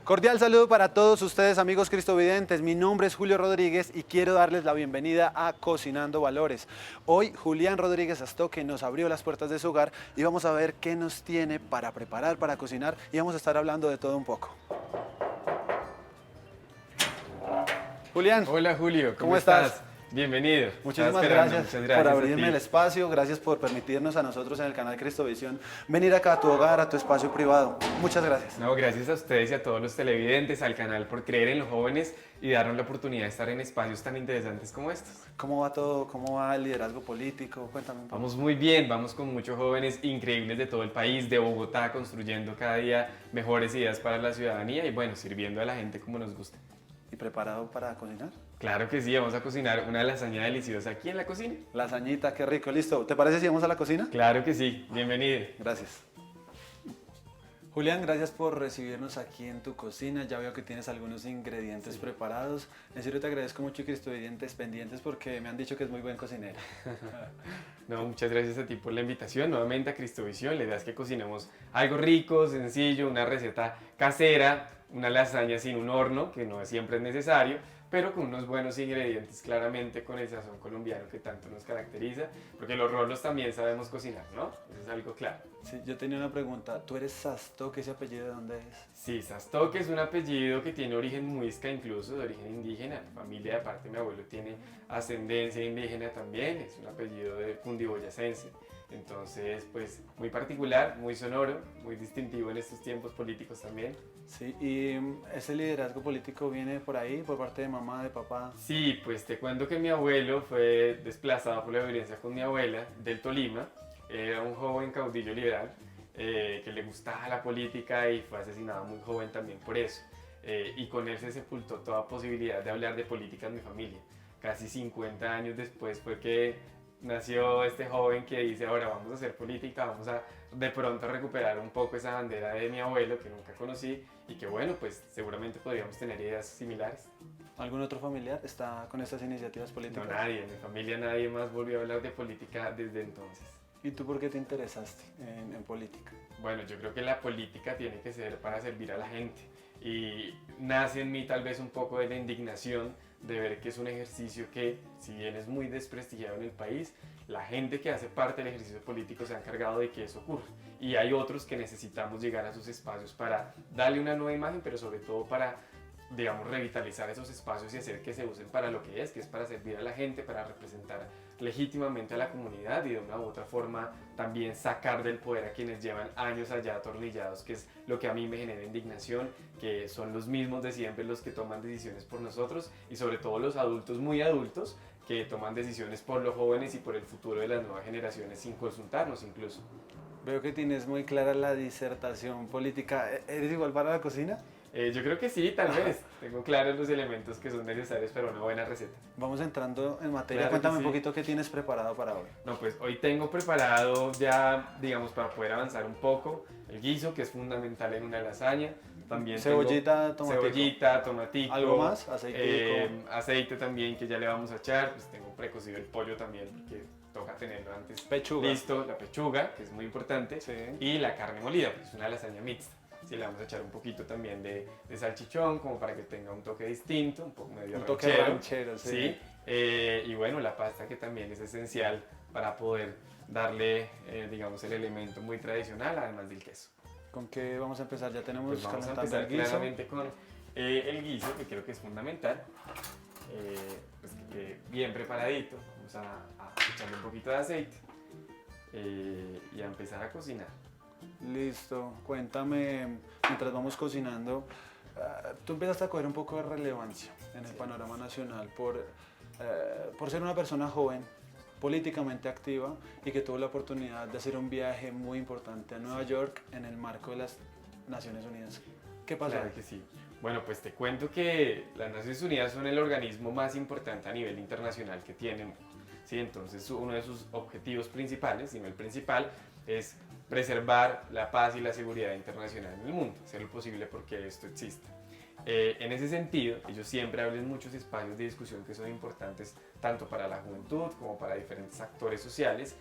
Cordial saludo para todos ustedes, amigos cristovidentes. Mi nombre es Julio Rodríguez y quiero darles la bienvenida a Cocinando Valores. Hoy Julián Rodríguez Astoque nos abrió las puertas de su hogar y vamos a ver qué nos tiene para preparar, para cocinar, y vamos a estar hablando de todo un poco. Julián. Hola Julio, ¿Cómo estás? Bienvenido. Muchísimas gracias por abrirme el espacio, gracias por permitirnos a nosotros en el canal Cristovisión venir acá a tu hogar, a tu espacio privado. Muchas gracias. No, gracias a ustedes y a todos los televidentes, al canal por creer en los jóvenes y darnos la oportunidad de estar en espacios tan interesantes como estos. ¿Cómo va todo? ¿Cómo va el liderazgo político? Cuéntame un poco. Vamos muy bien, vamos con muchos jóvenes increíbles de todo el país, de Bogotá, construyendo cada día mejores ideas para la ciudadanía y bueno, sirviendo a la gente como nos gusta. ¿Y preparado para cocinar? Claro que sí, vamos a cocinar una lasaña deliciosa aquí en la cocina. Lasañita, qué rico, listo. ¿Te parece si vamos a la cocina? Claro que sí, bienvenido. Gracias. Julián, gracias por recibirnos aquí en tu cocina. Ya veo que tienes algunos ingredientes preparados. En serio te agradezco mucho y cristovidentes pendientes porque me han dicho que es muy buen cocinero. No, muchas gracias a ti por la invitación nuevamente a Cristovisión. La idea es que cocinemos algo rico, sencillo, una receta casera, una lasaña sin un horno, que no siempre es necesario, pero con unos buenos ingredientes, claramente con el sazón colombiano que tanto nos caracteriza, porque los rolos también sabemos cocinar, ¿no? Eso es algo claro. Sí, yo tenía una pregunta. ¿Tú eres Sastoque? ¿Ese apellido de dónde es? Sí, Sastoque es un apellido que tiene origen muisca, incluso de origen indígena. Mi familia, de parte de mi abuelo, tiene ascendencia indígena también, es un apellido de cundiboyacense. Entonces, pues muy particular, muy sonoro, muy distintivo en estos tiempos políticos también. Sí, ¿y ese liderazgo político viene por ahí, por parte de mamá, de papá? Sí, pues te cuento que mi abuelo fue desplazado por la violencia con mi abuela del Tolima. Era un joven caudillo liberal que le gustaba la política y fue asesinado muy joven también por eso. Y con él se sepultó toda posibilidad de hablar de política en mi familia. Casi 50 años después fue que nació este joven que dice, ahora vamos a hacer política, vamos a de pronto recuperar un poco esa bandera de mi abuelo que nunca conocí y que bueno, pues seguramente podríamos tener ideas similares. ¿Algún otro familiar está con estas iniciativas políticas? No, nadie, en mi familia nadie más volvió a hablar de política desde entonces. ¿Y tú por qué te interesaste en política? Bueno, yo creo que la política tiene que ser para servir a la gente y nace en mí tal vez un poco de la indignación de ver que es un ejercicio que, si bien es muy desprestigiado en el país, la gente que hace parte del ejercicio político se ha encargado de que eso ocurra. Y hay otros que necesitamos llegar a sus espacios para darle una nueva imagen, pero sobre todo para, digamos, revitalizar esos espacios y hacer que se usen para lo que es para servir a la gente, para representar legítimamente a la comunidad y de una u otra forma también sacar del poder a quienes llevan años allá atornillados, que es lo que a mí me genera indignación, que son los mismos de siempre los que toman decisiones por nosotros y sobre todo los adultos muy adultos que toman decisiones por los jóvenes y por el futuro de las nuevas generaciones sin consultarnos incluso. Veo que tienes muy clara la disertación política. ¿Eres igual para la cocina? Yo creo que sí, tal vez. Tengo claros los elementos que son necesarios para una buena receta. Vamos entrando en materia. Claro, Cuéntame sí. Un poquito qué tienes preparado para hoy. No, pues hoy tengo preparado ya, digamos, para poder avanzar un poco, el guiso, que es fundamental en una lasaña. También Cebollita, tengo tomatico. cebollita, tomatico. ¿Algo más? Aceitico. Aceite también que ya le vamos a echar. Pues tengo precocido el pollo también porque toca tenerlo antes. Pechuga. Listo, la pechuga, que es muy importante. Sí. Y la carne molida, pues es una lasaña mixta. Sí, le vamos a echar un poquito también de salchichón, como para que tenga un toque distinto, un poco medio Un toque ranchero, sí. ¿sí? Y bueno, la pasta que también es esencial para poder darle, digamos, el elemento muy tradicional, además del queso. ¿Con qué vamos a empezar? Ya tenemos Pues vamos a calentando empezar el guiso. claramente con el guiso, que creo que es fundamental. Pues que quede bien preparadito. Vamos a echarle un poquito de aceite y a empezar a cocinar. Listo, cuéntame, mientras vamos cocinando, tú empezaste a coger un poco de relevancia en el panorama nacional por ser una persona joven, políticamente activa y que tuvo la oportunidad de hacer un viaje muy importante a Nueva York en el marco de las Naciones Unidas. ¿Qué pasó? Claro que sí. Bueno, pues te cuento que las Naciones Unidas son el organismo más importante a nivel internacional que tienen. Sí, entonces uno de sus objetivos principales, si no el principal, es preservar la paz y la seguridad internacional en el mundo, hacer lo posible porque esto exista. En ese sentido, ellos siempre abren muchos espacios de discusión que son importantes tanto para la juventud como para diferentes actores sociales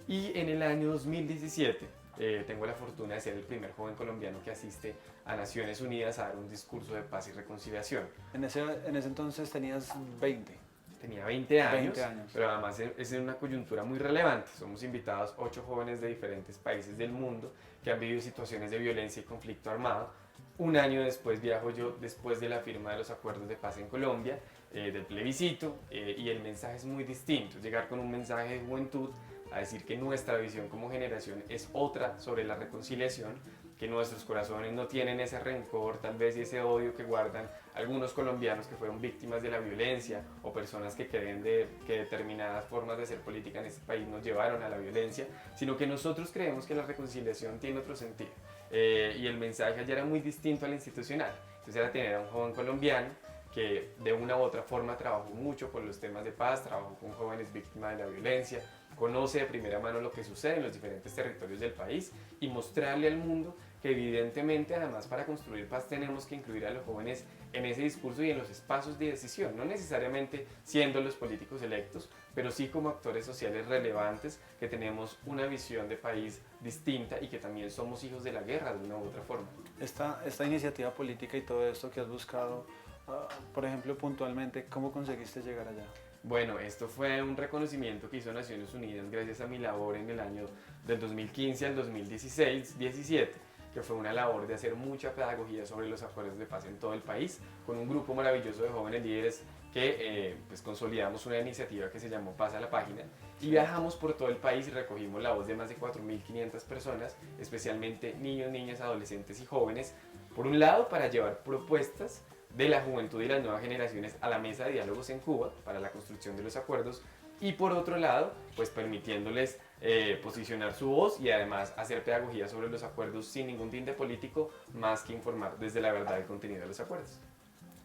y en el año 2017 tengo la fortuna de ser el primer joven colombiano que asiste a Naciones Unidas a dar un discurso de paz y reconciliación. En ese entonces tenías 20. Tenía 20 años, 20 años. pero además es en una coyuntura muy relevante. Somos invitados 8 jóvenes de diferentes países del mundo que han vivido situaciones de violencia y conflicto armado. Un año después viajo yo, después de la firma de los acuerdos de paz en Colombia, del plebiscito, y el mensaje es muy distinto. Es llegar con un mensaje de juventud a decir que nuestra visión como generación es otra sobre la reconciliación, que nuestros corazones no tienen ese rencor tal vez y ese odio que guardan algunos colombianos que fueron víctimas de la violencia o personas que creen que determinadas formas de hacer política en este país nos llevaron a la violencia, sino que nosotros creemos que la reconciliación tiene otro sentido. Y el mensaje allá era muy distinto al institucional. Entonces era tener a un joven colombiano que de una u otra forma trabajó mucho con los temas de paz, trabajó con jóvenes víctimas de la violencia, conoce de primera mano lo que sucede en los diferentes territorios del país y mostrarle al mundo que evidentemente además para construir paz tenemos que incluir a los jóvenes en ese discurso y en los espacios de decisión, no necesariamente siendo los políticos electos, pero sí como actores sociales relevantes que tenemos una visión de país distinta y que también somos hijos de la guerra de una u otra forma. Esta iniciativa política y todo esto que has buscado, por ejemplo, puntualmente, ¿cómo conseguiste llegar allá? Bueno, esto fue un reconocimiento que hizo Naciones Unidas gracias a mi labor en el año del 2015 al 2016-17, que fue una labor de hacer mucha pedagogía sobre los acuerdos de paz en todo el país, con un grupo maravilloso de jóvenes líderes que pues consolidamos una iniciativa que se llamó Paz a la Página y viajamos por todo el país y recogimos la voz de más de 4.500 personas, especialmente niños, niñas, adolescentes y jóvenes, por un lado para llevar propuestas de la juventud y las nuevas generaciones a la mesa de diálogos en Cuba para la construcción de los acuerdos y por otro lado, pues permitiéndoles posicionar su voz y además hacer pedagogía sobre los acuerdos sin ningún tinte político, más que informar desde la verdad el contenido de los acuerdos.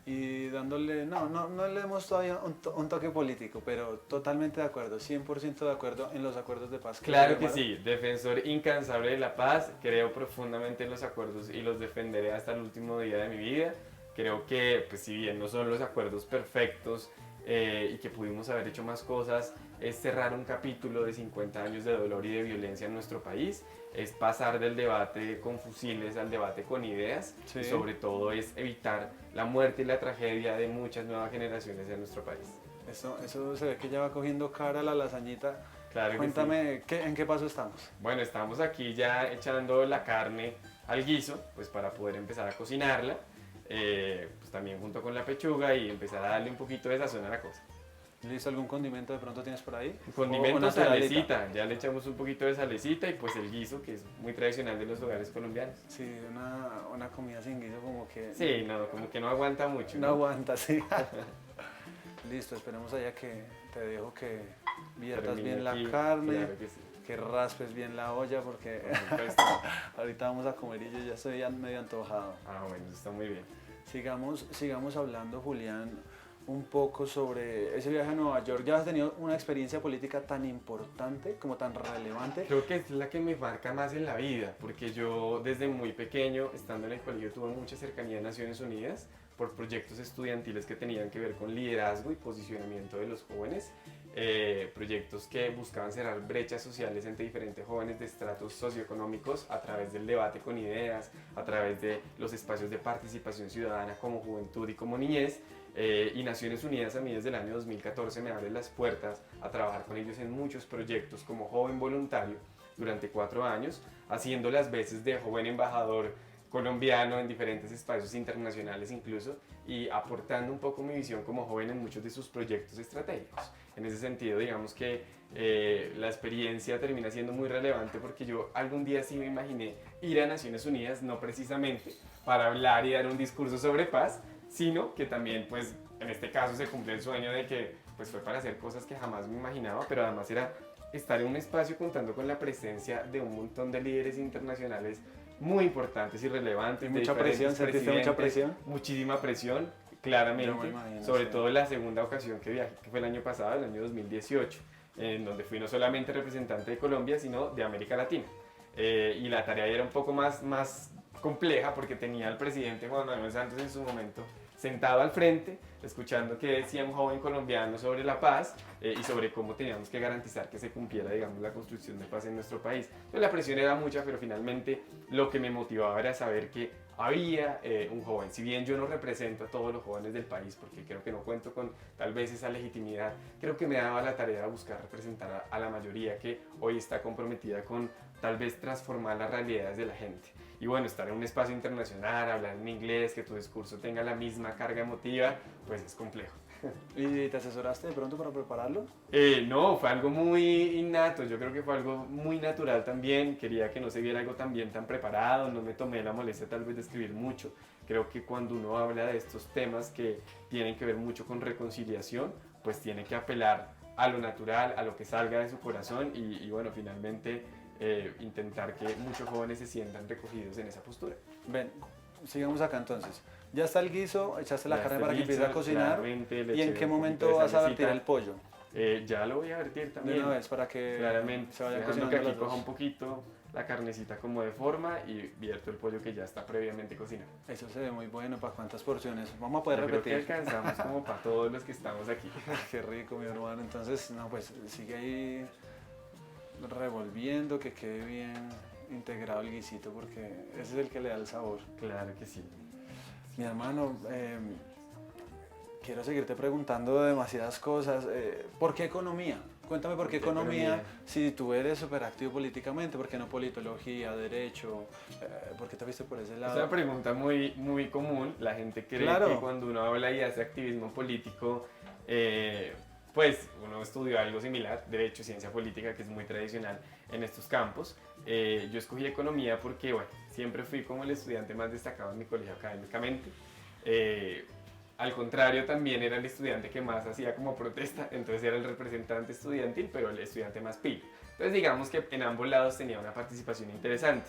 Y dándole, no le demos todavía un toque político, pero totalmente de acuerdo, 100% de acuerdo en los acuerdos de paz. Claro que sí, defensor incansable de la paz, creo profundamente en los acuerdos y los defenderé hasta el último día de mi vida. Creo que, pues, si bien no son los acuerdos perfectos y que pudimos haber hecho más cosas, es cerrar un capítulo de 50 años de dolor y de violencia en nuestro país, es pasar del debate con fusiles al debate con ideas, sí. Y sobre todo es evitar la muerte y la tragedia de muchas nuevas generaciones en nuestro país. Eso se ve que ya va cogiendo cara la lasañita. Claro. Cuéntame, sí. ¿En qué paso estamos? Bueno, estamos aquí ya echando la carne al guiso, pues para poder empezar a cocinarla. Pues también junto con la pechuga y empezar a darle un poquito de sazón a la cosa. ¿Listo? ¿Algún condimento de pronto tienes por ahí? Condimento, salecita, ya le echamos un poquito de salecita y pues el guiso que es muy tradicional de los hogares colombianos. Sí, una comida sin guiso como que... Sí, no, como que no aguanta mucho. No aguanta, sí. Listo, esperemos allá que te dejo que viertas bien la carne, claro que, sí. Que raspes bien la olla porque ahorita vamos a comer y yo ya estoy medio antojado. Ah, bueno, está muy bien. Sigamos hablando, Julián, un poco sobre ese viaje a Nueva York. ¿Ya has tenido una experiencia política tan importante, como tan relevante? Creo que es la que me marca más en la vida, porque yo desde muy pequeño, estando en el colegio, tuve mucha cercanía a Naciones Unidas por proyectos estudiantiles que tenían que ver con liderazgo y posicionamiento de los jóvenes, proyectos que buscaban cerrar brechas sociales entre diferentes jóvenes de estratos socioeconómicos a través del debate con ideas, a través de los espacios de participación ciudadana como juventud y como niñez. Y Naciones Unidas a mí desde el año 2014 me abre las puertas a trabajar con ellos en muchos proyectos como joven voluntario durante 4 años, haciendo las veces de joven embajador colombiano en diferentes espacios internacionales incluso y aportando un poco mi visión como joven en muchos de sus proyectos estratégicos. En ese sentido, digamos que la experiencia termina siendo muy relevante porque yo algún día sí me imaginé ir a Naciones Unidas, no precisamente para hablar y dar un discurso sobre paz, sino que también, pues, en este caso se cumplió el sueño de que pues, fue para hacer cosas que jamás me imaginaba, pero además era estar en un espacio contando con la presencia de un montón de líderes internacionales muy importantes y relevantes. ¿Mucha presión? ¿Sentiste mucha presión? Muchísima presión, claramente, imagino, sobre sí. todo la segunda ocasión que viajé, que fue el año pasado, el año 2018, en donde fui no solamente representante de Colombia, sino de América Latina. Y la tarea era un poco más compleja porque tenía al presidente Juan Manuel Santos en su momento sentado al frente, escuchando qué decía un joven colombiano sobre la paz y sobre cómo teníamos que garantizar que se cumpliera, digamos, la construcción de paz en nuestro país. Entonces la presión era mucha, pero finalmente lo que me motivaba era saber que había un joven, si bien yo no represento a todos los jóvenes del país, porque creo que no cuento con tal vez esa legitimidad, creo que me daba la tarea de buscar representar a la mayoría que hoy está comprometida con tal vez transformar las realidades de la gente. Y bueno, estar en un espacio internacional, hablar en inglés, que tu discurso tenga la misma carga emotiva, pues es complejo. ¿Y te asesoraste de pronto para prepararlo? No, fue algo muy innato, yo creo que fue algo muy natural también, quería que no se viera algo también tan preparado, no me tomé la molestia tal vez de escribir mucho. Creo que cuando uno habla de estos temas que tienen que ver mucho con reconciliación, pues tiene que apelar a lo natural, a lo que salga de su corazón y bueno, finalmente intentar que muchos jóvenes se sientan recogidos en esa postura. Ven, sigamos acá entonces. Ya está el guiso, echaste la Ya carne está para que listo, empiece a cocinar. claramente le ¿Y en eché qué un poquito momento de vas a salecita. vertir el pollo? Ya lo voy a vertir De también. una vez para que Claramente, se vaya dejando cocinando que aquí las coja dos. un poquito la carnecita como de forma y vierto el pollo que ya está previamente cocinado. Eso se ve muy bueno. ¿Para cuántas porciones? Vamos a poder Yo creo que repetir. alcanzamos como para todos los que estamos aquí. Qué rico, mi hermano. Entonces, no, pues sigue ahí revolviendo, que quede bien integrado el guisito, porque ese es el que le da el sabor. Claro que sí. Mi hermano, quiero seguirte preguntando demasiadas cosas. ¿Por qué economía? Cuéntame por qué economía, si tú eres súper activo políticamente, ¿por qué no politología, derecho? ¿Por qué te viste por ese Es lado? una pregunta muy común. La gente cree Claro. que cuando uno habla y hace activismo político, pues uno estudió algo similar, derecho, ciencia política, que es muy tradicional en estos campos. Yo escogí economía porque, bueno, siempre fui como el estudiante más destacado en mi colegio académicamente. Al contrario, también era el estudiante que más hacía como protesta, entonces era el representante estudiantil, pero el estudiante más pilo. Entonces digamos que en ambos lados tenía una participación interesante.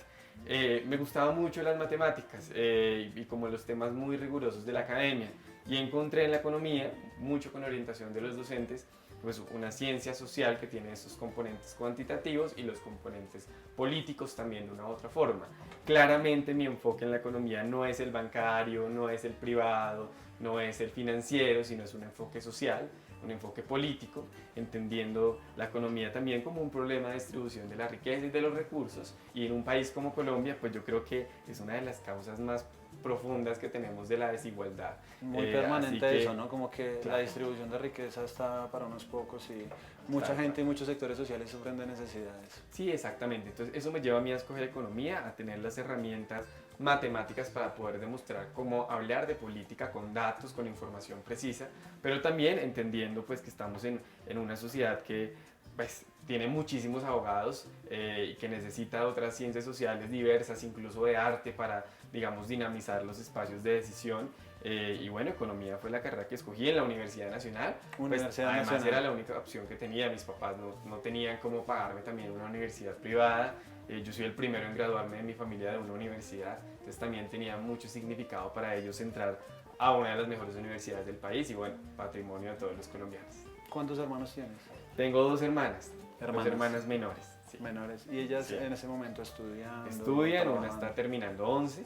Me gustaban mucho las matemáticas y como los temas muy rigurosos de la academia, y encontré en la economía, mucho con orientación de los docentes, pues una ciencia social que tiene esos componentes cuantitativos y los componentes políticos también de una u otra forma. Claramente mi enfoque en la economía no es el bancario, no es el privado, no es el financiero, sino es un enfoque social, un enfoque político, entendiendo la economía también como un problema de distribución de la riqueza y de los recursos. Y en un país como Colombia, pues yo creo que es una de las causas más profundas que tenemos de la desigualdad. Muy Así permanente que, eso, ¿no? Como que la claro. distribución de riqueza está para unos pocos y mucha Claro. gente y muchos sectores sociales sufren de necesidades. Sí, exactamente. Entonces eso me lleva a mí a escoger economía, a tener las herramientas matemáticas para poder demostrar cómo hablar de política con datos, con información precisa, pero también entendiendo pues que estamos en una sociedad que pues tiene muchísimos abogados y que necesita otras ciencias sociales diversas, incluso de arte para, digamos, dinamizar los espacios de decisión. Y bueno, economía fue la carrera que escogí en la Universidad Nacional. Universidad Además Nacional. era la única opción que tenía. Mis papás no tenían cómo pagarme también una universidad privada. Yo soy el primero en graduarme de mi familia de una universidad. Entonces también tenía mucho significado para ellos entrar a una de las mejores universidades del país y bueno, patrimonio de todos los colombianos. ¿Cuántos hermanos tienes? Tengo dos hermanas, Hermanas. dos hermanas menores. Sí. Menores. ¿Y ellas Sí. en ese momento estudiando? Estudian, una trabajando? está terminando 11,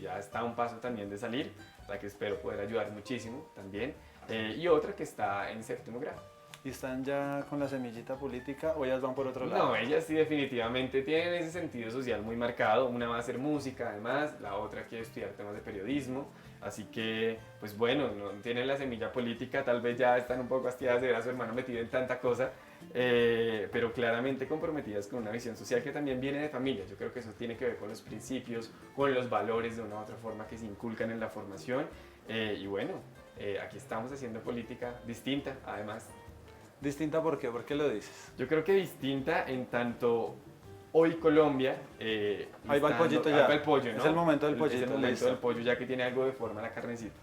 ya está a un paso también de salir, la que espero poder ayudar muchísimo también, y otra que está en séptimo grado. ¿Y están ya con la semillita política o ellas van por otro lado? No, ellas sí definitivamente tienen ese sentido social muy marcado, una va a hacer música además, la otra quiere estudiar temas de periodismo, así que pues bueno, no tienen la semilla política, tal vez ya están un poco hastiadas de ver a su hermano metido en tanta cosa, pero claramente comprometidas con una visión social que también viene de familia. Yo creo que eso tiene que ver con los principios, con los valores de una u otra forma que se inculcan en la formación, y bueno, aquí estamos haciendo política distinta además. ¿Distinta por qué? ¿Por qué lo dices? Yo creo que distinta en tanto hoy Colombia. Ahí va el pollito ya. Ahí va el pollo, ¿no? Es el momento del Es pollito, el momento listo. del pollo ya que tiene algo de forma la carnecita.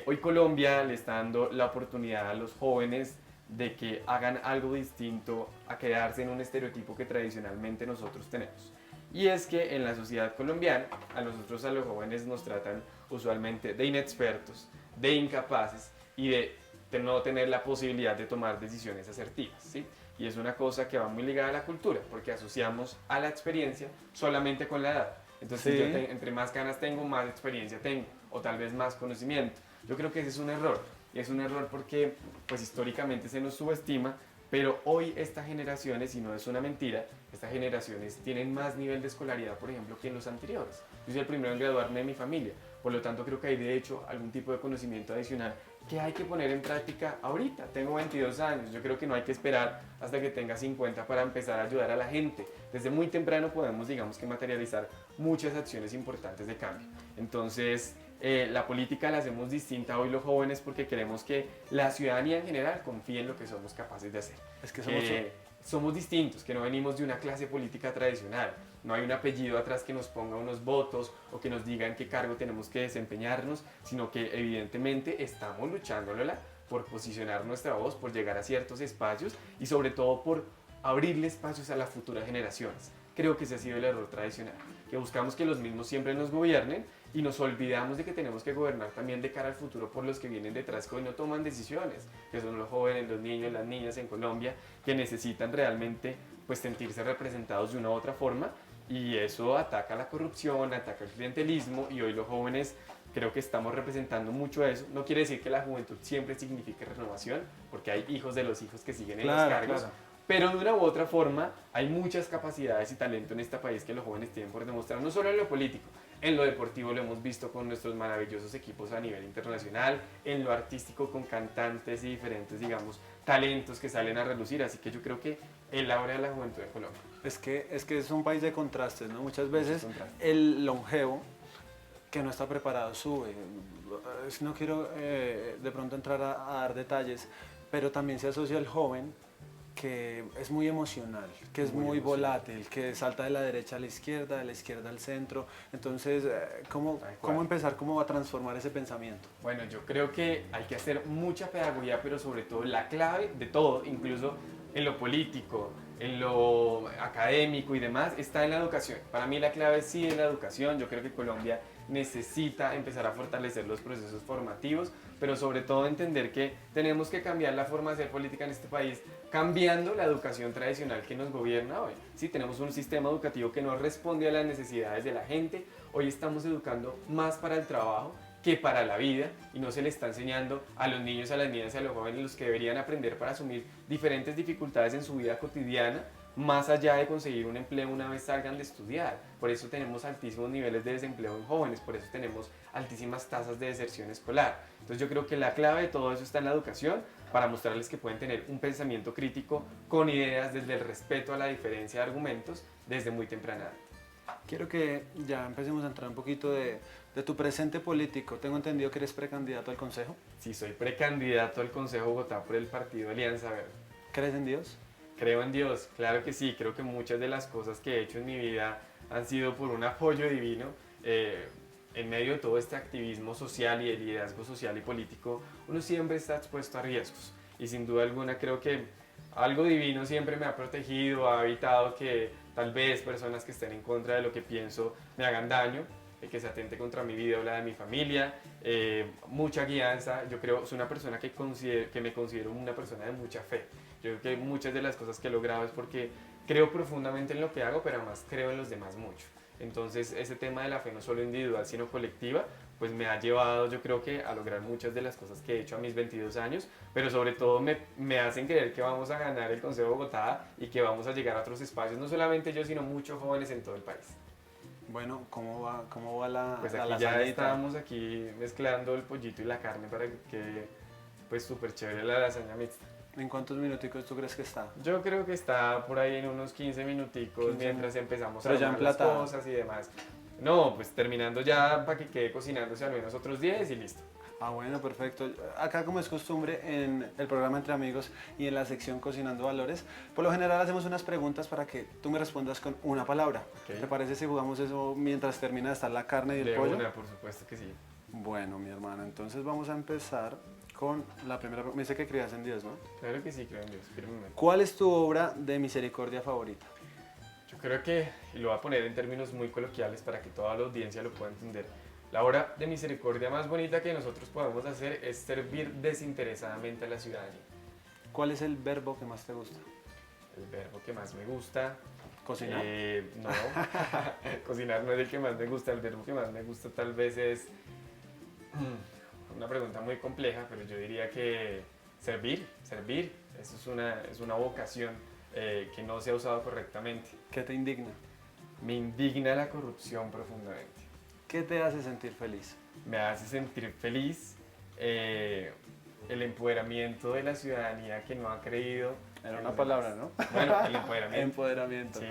Hoy Colombia le está dando la oportunidad a los jóvenes de que hagan algo distinto a quedarse en un estereotipo que tradicionalmente nosotros tenemos. Y es que en la sociedad colombiana a nosotros, a los jóvenes, nos tratan usualmente de inexpertos, de incapaces y de no tener la posibilidad de tomar decisiones asertivas, ¿sí? Y es una cosa que va muy ligada a la cultura, porque asociamos a la experiencia solamente con la edad. Entonces, Sí. entre más ganas tengo, más experiencia tengo, o tal vez más conocimiento. Yo creo que ese es un error. Y es un error porque, pues históricamente se nos subestima, pero hoy estas generaciones, y no es una mentira, estas generaciones tienen más nivel de escolaridad, por ejemplo, que en los anteriores. Yo soy el primero en graduarme de mi familia, por lo tanto creo que hay de hecho algún tipo de conocimiento adicional que hay que poner en práctica ahorita. Tengo 22 años, yo creo que no hay que esperar hasta que tenga 50 para empezar a ayudar a la gente. Desde muy temprano podemos, digamos que materializar muchas acciones importantes de cambio. Entonces, la política la hacemos distinta hoy los jóvenes porque queremos que la ciudadanía en general confíe en lo que somos capaces de hacer. Es que somos... Somos distintos, que no venimos de una clase política tradicional. No hay un apellido atrás que nos ponga unos votos o que nos diga en qué cargo tenemos que desempeñarnos, sino que evidentemente estamos luchándola por posicionar nuestra voz, por llegar a ciertos espacios y sobre todo por abrirle espacios a las futuras generaciones. Creo que ese ha sido el error tradicional, que buscamos que los mismos siempre nos gobiernen y nos olvidamos de que tenemos que gobernar también de cara al futuro por los que vienen detrás que hoy no toman decisiones, que son los jóvenes, los niños, las niñas en Colombia, que necesitan realmente pues sentirse representados de una u otra forma, y eso ataca la corrupción, ataca el clientelismo, y hoy los jóvenes creo que estamos representando mucho eso. No quiere decir que la juventud siempre signifique renovación, porque hay hijos de los hijos que siguen en los cargos, claro. pero de una u otra forma hay muchas capacidades y talento en este país que los jóvenes tienen por demostrar, no solo en lo político. En lo deportivo lo hemos visto con nuestros maravillosos equipos a nivel internacional, en lo artístico con cantantes y diferentes, digamos, talentos que salen a relucir, así que yo creo que es la hora de la juventud de Colombia. Es que es un país de contrastes, ¿no? Muchas veces el longevo que no está preparado sube. No quiero de pronto entrar a dar detalles, pero también se asocia al joven que es muy emocional, que es muy volátil, que salta de la derecha a la izquierda, de la izquierda al centro. Entonces, ¿cómo empezar, cómo va a transformar ese pensamiento? Bueno, yo creo que hay que hacer mucha pedagogía, pero sobre todo la clave de todo, incluso en lo político, en lo académico y demás, está en la educación. Para mí la clave sí es la educación. Yo creo que Colombia necesita empezar a fortalecer los procesos formativos, pero sobre todo entender que tenemos que cambiar la forma de hacer política en este país, cambiando la educación tradicional que nos gobierna hoy. Sí, tenemos un sistema educativo que no responde a las necesidades de la gente. Hoy estamos educando más para el trabajo que para la vida, y no se le está enseñando a los niños, a las niñas y a los jóvenes los que deberían aprender para asumir diferentes dificultades en su vida cotidiana, más allá de conseguir un empleo una vez salgan de estudiar. Por eso tenemos altísimos niveles de desempleo en jóvenes, por eso tenemos altísimas tasas de deserción escolar. Entonces yo creo que la clave de todo eso está en la educación, para mostrarles que pueden tener un pensamiento crítico con ideas desde el respeto a la diferencia de argumentos desde muy temprana edad. Quiero que ya empecemos a entrar un poquito de tu presente político. Tengo entendido que eres precandidato al Consejo. Sí, soy precandidato al Consejo Bogotá por el partido Alianza Verde. ¿Crees en Dios? Creo en Dios, claro que sí. Creo que muchas de las cosas que he hecho en mi vida han sido por un apoyo divino. En medio de todo este activismo social y el liderazgo social y político, uno siempre está expuesto a riesgos. Y sin duda alguna creo que algo divino siempre me ha protegido, ha evitado que tal vez personas que estén en contra de lo que pienso me hagan daño, que se atente contra mi vida o la de mi familia, mucha guianza. Yo creo, soy una persona que me considero una persona de mucha fe. Yo creo que muchas de las cosas que he logrado es porque creo profundamente en lo que hago, pero además creo en los demás mucho. Entonces ese tema de la fe no solo individual sino colectiva, pues me ha llevado, yo creo que, a lograr muchas de las cosas que he hecho a mis 22 años, pero sobre todo me hacen creer que vamos a ganar el Consejo de Bogotá y que vamos a llegar a otros espacios, no solamente yo, sino muchos jóvenes en todo el país. Bueno, ¿cómo va la Pues la aquí ya lasañita? estábamos aquí mezclando el pollito y la carne para que pues súper chévere la lasaña mixta. ¿En cuántos minuticos tú crees que está? Yo creo que está por ahí en unos 15 minuticos 15 mientras empezamos a Pero ya armar las emplatada. cosas y demás. No, pues terminando ya para que quede cocinándose al menos otros 10 y listo. Ah, bueno, perfecto. Acá, como es costumbre, en el programa Entre Amigos y en la sección Cocinando Valores, por lo general hacemos unas preguntas para que tú me respondas con una palabra. Ok. ¿Te parece si jugamos eso mientras termina de estar la carne y el De pollo? una, por supuesto que sí. Bueno, mi hermana, entonces vamos a empezar con la primera. Me dice que creas en Dios, ¿no? Claro que sí, creo en Dios, firmemente. ¿Cuál es tu obra de misericordia favorita? Yo creo que, y lo voy a poner en términos muy coloquiales para que toda la audiencia lo pueda entender, la obra de misericordia más bonita que nosotros podemos hacer es servir desinteresadamente a la ciudadanía. ¿Cuál es el verbo que más te gusta? El verbo que más me gusta, ¿Cocinar? No, cocinar no es el que más me gusta, el verbo que más me gusta tal vez es una pregunta muy compleja, pero yo diría que servir, eso es una vocación que no se ha usado correctamente. ¿Qué te indigna? Me indigna la corrupción profundamente. ¿Qué te hace sentir feliz? Me hace sentir feliz el empoderamiento de la ciudadanía que no ha creído. Era una palabra, ¿no? Bueno, el empoderamiento. Empoderamiento. Sí.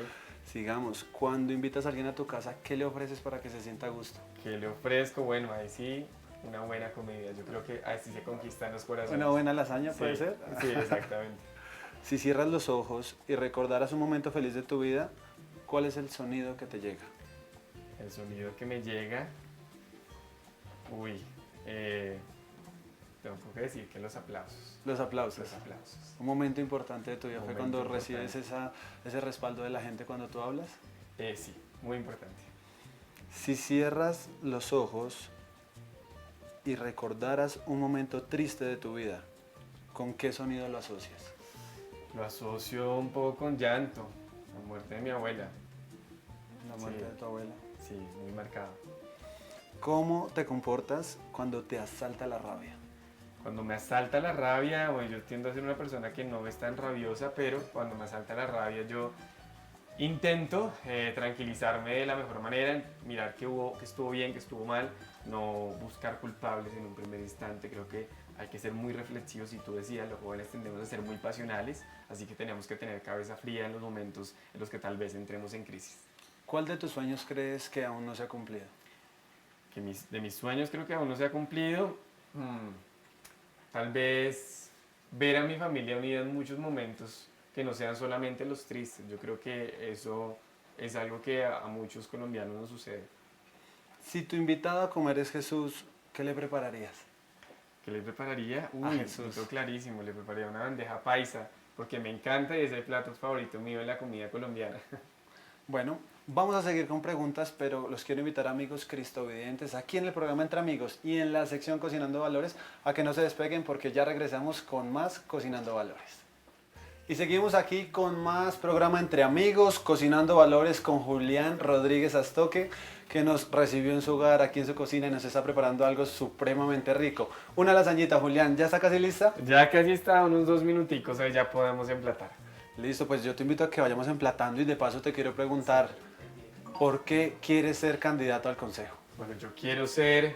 Sigamos. Cuando invitas a alguien a tu casa, ¿qué le ofreces para que se sienta a gusto? ¿Qué le ofrezco? Bueno, ahí sí, una buena comida. Yo creo que así se conquistan los corazones. ¿Una buena lasaña Sí, puede ser? Sí, exactamente. Si cierras los ojos y recordaras un momento feliz de tu vida, ¿cuál es el sonido que te llega? El sonido que me llega. Uy, tengo que decir que los aplausos. Los aplausos. Los aplausos. Un momento importante de tu vida Un fue momento cuando importante. recibes ese respaldo de la gente cuando tú hablas. Sí, muy importante. Si cierras los ojos y recordaras un momento triste de tu vida, ¿con qué sonido lo asocias? Lo asocio un poco con llanto, la muerte de mi abuela. La muerte Sí. de tu abuela. Sí, muy marcado. ¿Cómo te comportas cuando te asalta la rabia? Cuando me asalta la rabia, bueno, yo tiendo a ser una persona que no es tan rabiosa, pero cuando me asalta la rabia yo intento tranquilizarme de la mejor manera, mirar que estuvo bien, que estuvo mal, no buscar culpables en un primer instante. Creo que hay que ser muy reflexivos, y tú decías, los jóvenes tendemos a ser muy pasionales, así que tenemos que tener cabeza fría en los momentos en los que tal vez entremos en crisis. ¿Cuál de tus sueños crees que aún no se ha cumplido? De mis sueños creo que aún no se ha cumplido. Tal vez ver a mi familia unida en muchos momentos, que no sean solamente los tristes. Yo creo que eso es algo que a muchos colombianos nos sucede. Si tu invitado a comer es Jesús, ¿qué le prepararías? ¿Qué le prepararía? A Uy, Jesús. lo tengo clarísimo, le prepararía una bandeja paisa, porque me encanta y es el plato favorito mío en la comida colombiana. Bueno, vamos a seguir con preguntas, pero los quiero invitar, amigos cristovidentes, aquí en el programa Entre Amigos y en la sección Cocinando Valores, a que no se despeguen porque ya regresamos con más Cocinando Valores. Y seguimos aquí con más programa Entre Amigos, Cocinando Valores con Julián Rodríguez Astoque, que nos recibió en su hogar, aquí en su cocina, y nos está preparando algo supremamente rico. Una lasañita, Julián, ¿ya está casi lista? Ya casi está, unos 2 minuticos, ahí ya podemos emplatar. Listo, pues yo te invito a que vayamos emplatando y de paso te quiero preguntar, ¿por qué quieres ser candidato al Consejo? Bueno, yo quiero ser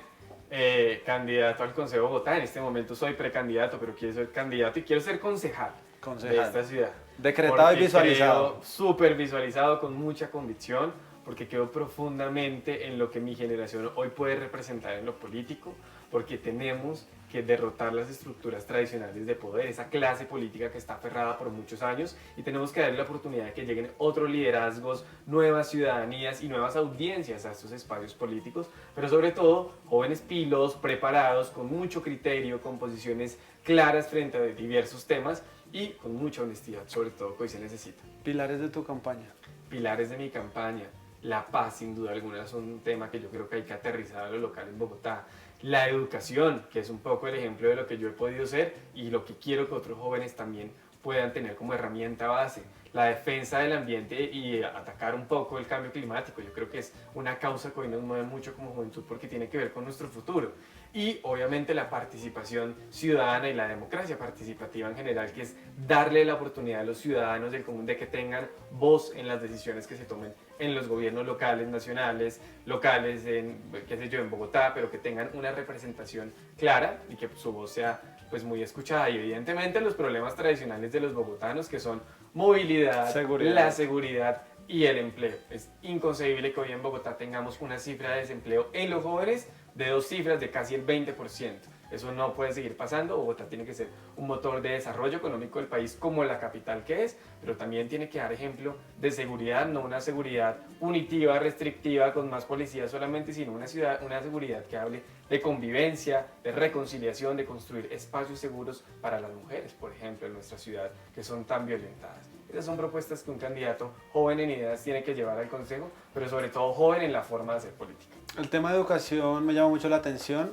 candidato al Consejo de Bogotá. En este momento soy precandidato, pero quiero ser candidato y quiero ser concejal de Concejal. esta ciudad. Decretado y Porque visualizado. creo, súper visualizado, con mucha convicción, porque creo profundamente en lo que mi generación hoy puede representar en lo político, porque tenemos que derrotar las estructuras tradicionales de poder, esa clase política que está aferrada por muchos años, y tenemos que darle la oportunidad de que lleguen otros liderazgos, nuevas ciudadanías y nuevas audiencias a estos espacios políticos, pero sobre todo jóvenes pilos, preparados, con mucho criterio, con posiciones claras frente a diversos temas y con mucha honestidad, sobre todo que hoy se necesita. Pilares de tu campaña. Pilares de mi campaña: la paz, sin duda alguna, es un tema que yo creo que hay que aterrizar a lo local en Bogotá. La educación, que es un poco el ejemplo de lo que yo he podido ser y lo que quiero que otros jóvenes también puedan tener como herramienta base. La defensa del ambiente y atacar un poco el cambio climático. Yo creo que es una causa que hoy nos mueve mucho como juventud porque tiene que ver con nuestro futuro. Y obviamente la participación ciudadana y la democracia participativa en general, que es darle la oportunidad a los ciudadanos del común de que tengan voz en las decisiones que se tomen en los gobiernos locales, nacionales, locales, qué sé yo, en Bogotá, pero que tengan una representación clara y que su voz sea pues muy escuchada. Y evidentemente los problemas tradicionales de los bogotanos, que son movilidad, Seguridad. la seguridad y el empleo. Es inconcebible que hoy en Bogotá tengamos una cifra de desempleo en los jóvenes de 2 cifras de casi el 20%. Eso no puede seguir pasando. Bogotá tiene que ser un motor de desarrollo económico del país como la capital que es, pero también tiene que dar ejemplo de seguridad, no una seguridad punitiva, restrictiva, con más policías solamente, sino una seguridad que hable de convivencia, de reconciliación, de construir espacios seguros para las mujeres, por ejemplo, en nuestra ciudad, que son tan violentadas. Esas son propuestas que un candidato joven en ideas tiene que llevar al Consejo, pero sobre todo joven en la forma de hacer política. El tema de educación me llama mucho la atención.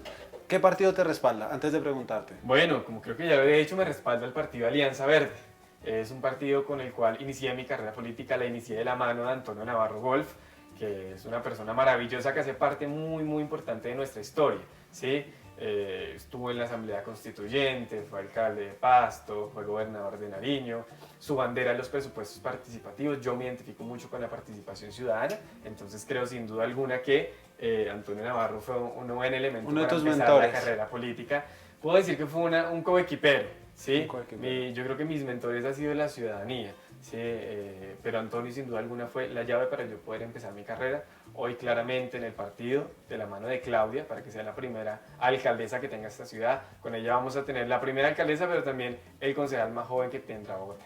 ¿Qué partido te respalda? Antes de preguntarte. Bueno, como creo que ya lo había dicho, me respalda el partido Alianza Verde. Es un partido con el cual inicié mi carrera política, la inicié de la mano de Antonio Navarro Golf, que es una persona maravillosa que hace parte muy importante de nuestra historia, ¿sí? Estuvo en la Asamblea Constituyente, fue alcalde de Pasto, fue gobernador de Nariño, su bandera es los presupuestos participativos. Yo me identifico mucho con la participación ciudadana, entonces creo sin duda alguna que Antonio Navarro fue un buen elemento Uno de para tus empezar mentores. la carrera política. Puedo decir que fue un coequipero, ¿sí? Un coequipero. Yo creo que mis mentores han sido la ciudadanía, ¿sí? Pero Antonio sin duda alguna fue la llave para yo poder empezar mi carrera. Hoy claramente en el partido, de la mano de Claudia, para que sea la primera alcaldesa que tenga esta ciudad. Con ella vamos a tener la primera alcaldesa, pero también el concejal más joven que tendrá Bogotá.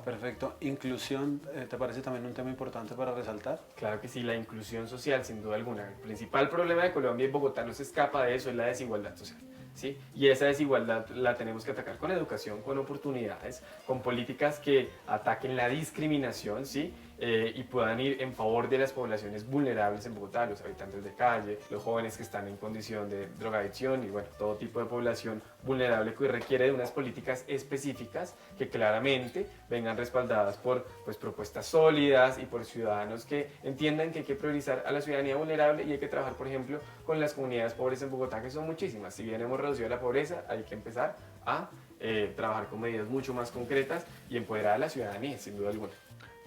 Perfecto. Inclusión, ¿te parece también un tema importante para resaltar? Claro que sí, la inclusión social, sin duda alguna. El principal problema de Colombia y Bogotá no se escapa de eso, es la desigualdad social. ¿Sí? Y esa desigualdad la tenemos que atacar con educación, con oportunidades, con políticas que ataquen la discriminación, ¿sí? Y puedan ir en favor de las poblaciones vulnerables en Bogotá, los habitantes de calle, los jóvenes que están en condición de drogadicción y bueno, todo tipo de población vulnerable que requiere de unas políticas específicas que claramente vengan respaldadas por pues, propuestas sólidas y por ciudadanos que entiendan que hay que priorizar a la ciudadanía vulnerable y hay que trabajar, por ejemplo, con las comunidades pobres en Bogotá, que son muchísimas. Si bien hemos reducido la pobreza, hay que empezar a trabajar con medidas mucho más concretas y empoderar a la ciudadanía, sin duda alguna.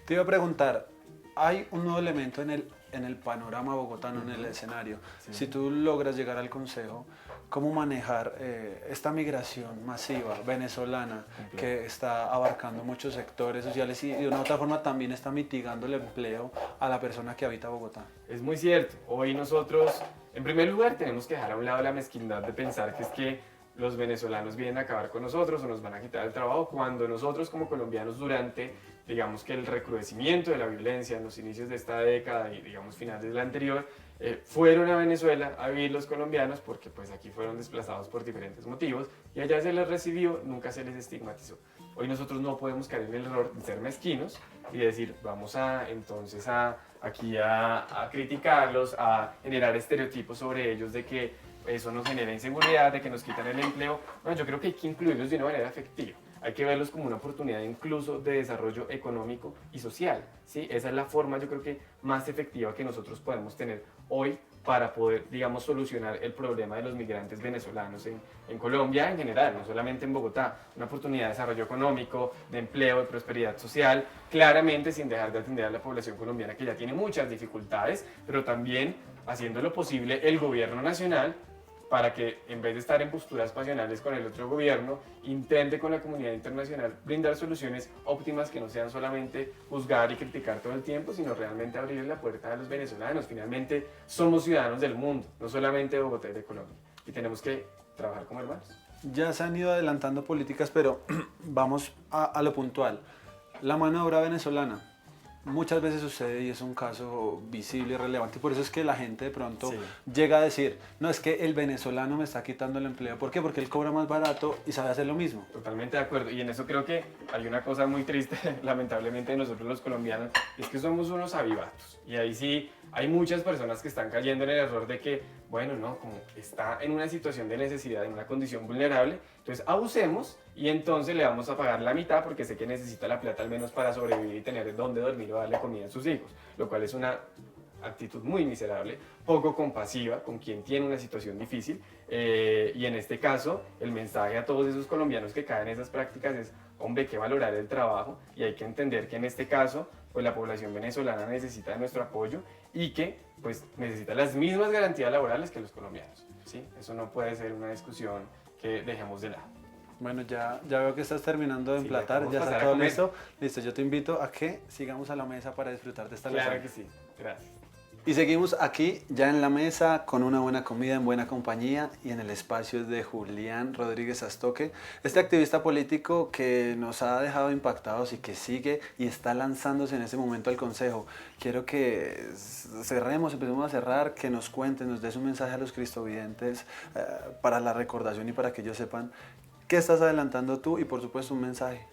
Te iba a preguntar, hay un nuevo elemento en el panorama bogotano, en el escenario. Sí. Si tú logras llegar al Consejo, ¿cómo manejar esta migración masiva venezolana que está abarcando muchos sectores sociales y de una u otra forma también está mitigando el empleo a la persona que habita Bogotá? Es muy cierto. Hoy nosotros, en primer lugar, tenemos que dejar a un lado la mezquindad de pensar que es que los venezolanos vienen a acabar con nosotros o nos van a quitar el trabajo, cuando nosotros como colombianos durante, digamos que el recrudecimiento de la violencia en los inicios de esta década y digamos finales de la anterior, fueron a Venezuela a vivir los colombianos porque pues aquí fueron desplazados por diferentes motivos y allá se les recibió, nunca se les estigmatizó. Hoy nosotros no podemos caer en el error de ser mezquinos y decir vamos a entonces aquí a criticarlos, a generar estereotipos sobre ellos de que eso nos genera inseguridad, de que nos quitan el empleo. Bueno, yo creo que hay que incluirlos de una manera efectiva. Hay que verlos como una oportunidad incluso de desarrollo económico y social, ¿sí? Esa es la forma, yo creo que más efectiva que nosotros podemos tener hoy para poder, digamos, solucionar el problema de los migrantes venezolanos en Colombia en general, no solamente en Bogotá. Una oportunidad de desarrollo económico, de empleo, de prosperidad social, claramente sin dejar de atender a la población colombiana que ya tiene muchas dificultades, pero también haciendo lo posible el gobierno nacional para que en vez de estar en posturas pasionales con el otro gobierno, intente con la comunidad internacional brindar soluciones óptimas que no sean solamente juzgar y criticar todo el tiempo, sino realmente abrir la puerta a los venezolanos. Finalmente somos ciudadanos del mundo, no solamente de Bogotá y de Colombia, y tenemos que trabajar como hermanos. Ya se han ido adelantando políticas, pero vamos a lo puntual. La mano de obra venezolana muchas veces sucede y es un caso visible y relevante, y por eso es que la gente de pronto llega a decir, no, es que el venezolano me está quitando el empleo. ¿Por qué? Porque él cobra más barato y sabe hacer lo mismo. Totalmente de acuerdo, y en eso creo que hay una cosa muy triste, lamentablemente, de nosotros los colombianos, es que somos unos avivatos, y ahí sí hay muchas personas que están cayendo en el error de que, bueno, no, como está en una situación de necesidad, en una condición vulnerable, entonces abusemos y entonces le vamos a pagar la mitad porque sé que necesita la plata al menos para sobrevivir y tener dónde dormir o darle comida a sus hijos, lo cual es una actitud muy miserable, poco compasiva con quien tiene una situación difícil, y en este caso el mensaje a todos esos colombianos que caen en esas prácticas es, hombre, hay que valorar el trabajo y hay que entender que en este caso pues la población venezolana necesita de nuestro apoyo y que pues necesita las mismas garantías laborales que los colombianos, ¿sí? Eso no puede ser una discusión que dejemos de lado. Bueno, ya veo que estás terminando de emplatar, ya está todo listo. Listo, yo te invito a que sigamos a la mesa para disfrutar de esta lasaña. Claro que sí, gracias. Y seguimos aquí ya en la mesa con una buena comida en buena compañía y en el espacio de Julián Rodríguez Astoque, este activista político que nos ha dejado impactados y que sigue y está lanzándose en este momento al Consejo. Quiero que empecemos a cerrar, que nos cuenten, nos des un mensaje a los cristovidentes para la recordación y para que ellos sepan qué estás adelantando tú y por supuesto un mensaje.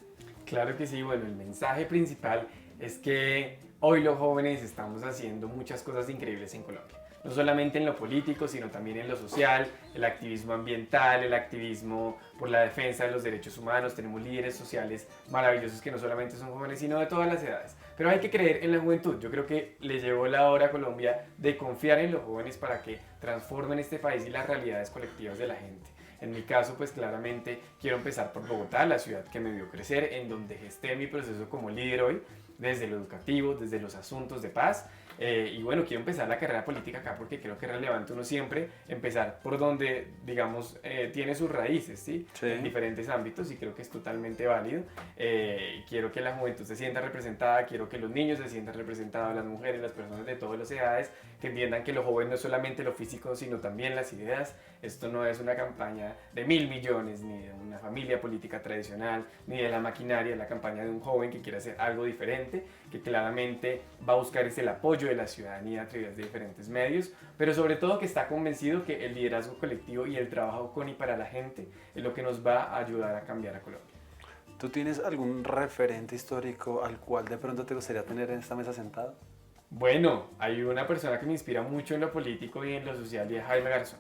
Claro que sí, bueno, el mensaje principal es que hoy los jóvenes estamos haciendo muchas cosas increíbles en Colombia. no solamente en lo político, sino también en lo social, el activismo ambiental, el activismo por la defensa de los derechos humanos. Tenemos líderes sociales maravillosos que no solamente son jóvenes, sino de todas las edades. Pero hay que creer en la juventud. Yo creo que le llegó la hora a Colombia de confiar en los jóvenes para que transformen este país y las realidades colectivas de la gente. En mi caso, pues claramente quiero empezar por Bogotá, la ciudad que me vio crecer, en donde gesté mi proceso como líder hoy, desde lo educativo, desde los asuntos de paz. Y bueno, quiero empezar la carrera política acá porque creo que es relevante uno siempre empezar por donde, digamos, tiene sus raíces, ¿sí? Sí. En diferentes ámbitos, y creo que es totalmente válido. Quiero que la juventud se sienta representada, quiero que los niños se sientan representados, las mujeres, las personas de todas las edades, que entiendan que lo joven no es solamente lo físico, sino también las ideas. Esto no es una campaña de 1.000 millones, ni de una familia política tradicional, ni de la maquinaria, es la campaña de un joven que quiere hacer algo diferente, que claramente va a buscar el apoyo de la ciudadanía a través de diferentes medios, pero sobre todo que está convencido que el liderazgo colectivo y el trabajo con y para la gente es lo que nos va a ayudar a cambiar a Colombia. ¿Tú tienes algún referente histórico al cual de pronto te gustaría tener en esta mesa sentado? Bueno, hay una persona que me inspira mucho en lo político y en lo social, y es Jaime Garzón.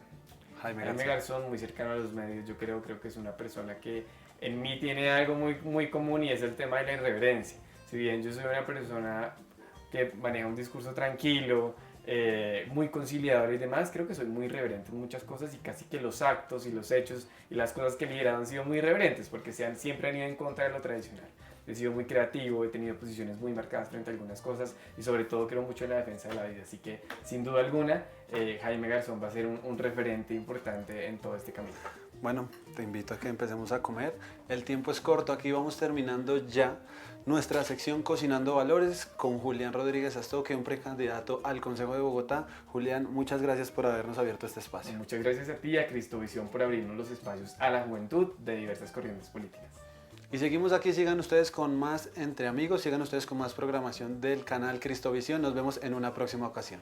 Jaime Garzón, muy cercano a los medios, yo creo que es una persona que en mí tiene algo muy común, y es el tema de la irreverencia. Si bien yo soy una persona que maneja un discurso tranquilo, muy conciliador y demás, creo que soy muy irreverente en muchas cosas, y casi que los actos y los hechos y las cosas que he liderado han sido muy irreverentes porque siempre han ido en contra de lo tradicional. He sido muy creativo, he tenido posiciones muy marcadas frente a algunas cosas, y sobre todo creo mucho en la defensa de la vida, así que sin duda alguna Jaime Garzón va a ser un referente importante en todo este camino. Bueno, te invito a que empecemos a comer. El tiempo es corto, aquí vamos terminando ya nuestra sección Cocinando Valores con Julián Rodríguez Astoque, un precandidato al Consejo de Bogotá. Julián, muchas gracias por habernos abierto este espacio. Muchas gracias a ti y a Cristovisión por abrirnos los espacios a la juventud de diversas corrientes políticas. Y seguimos aquí, sigan ustedes con más Entre Amigos, sigan ustedes con más programación del canal Cristovisión. Nos vemos en una próxima ocasión.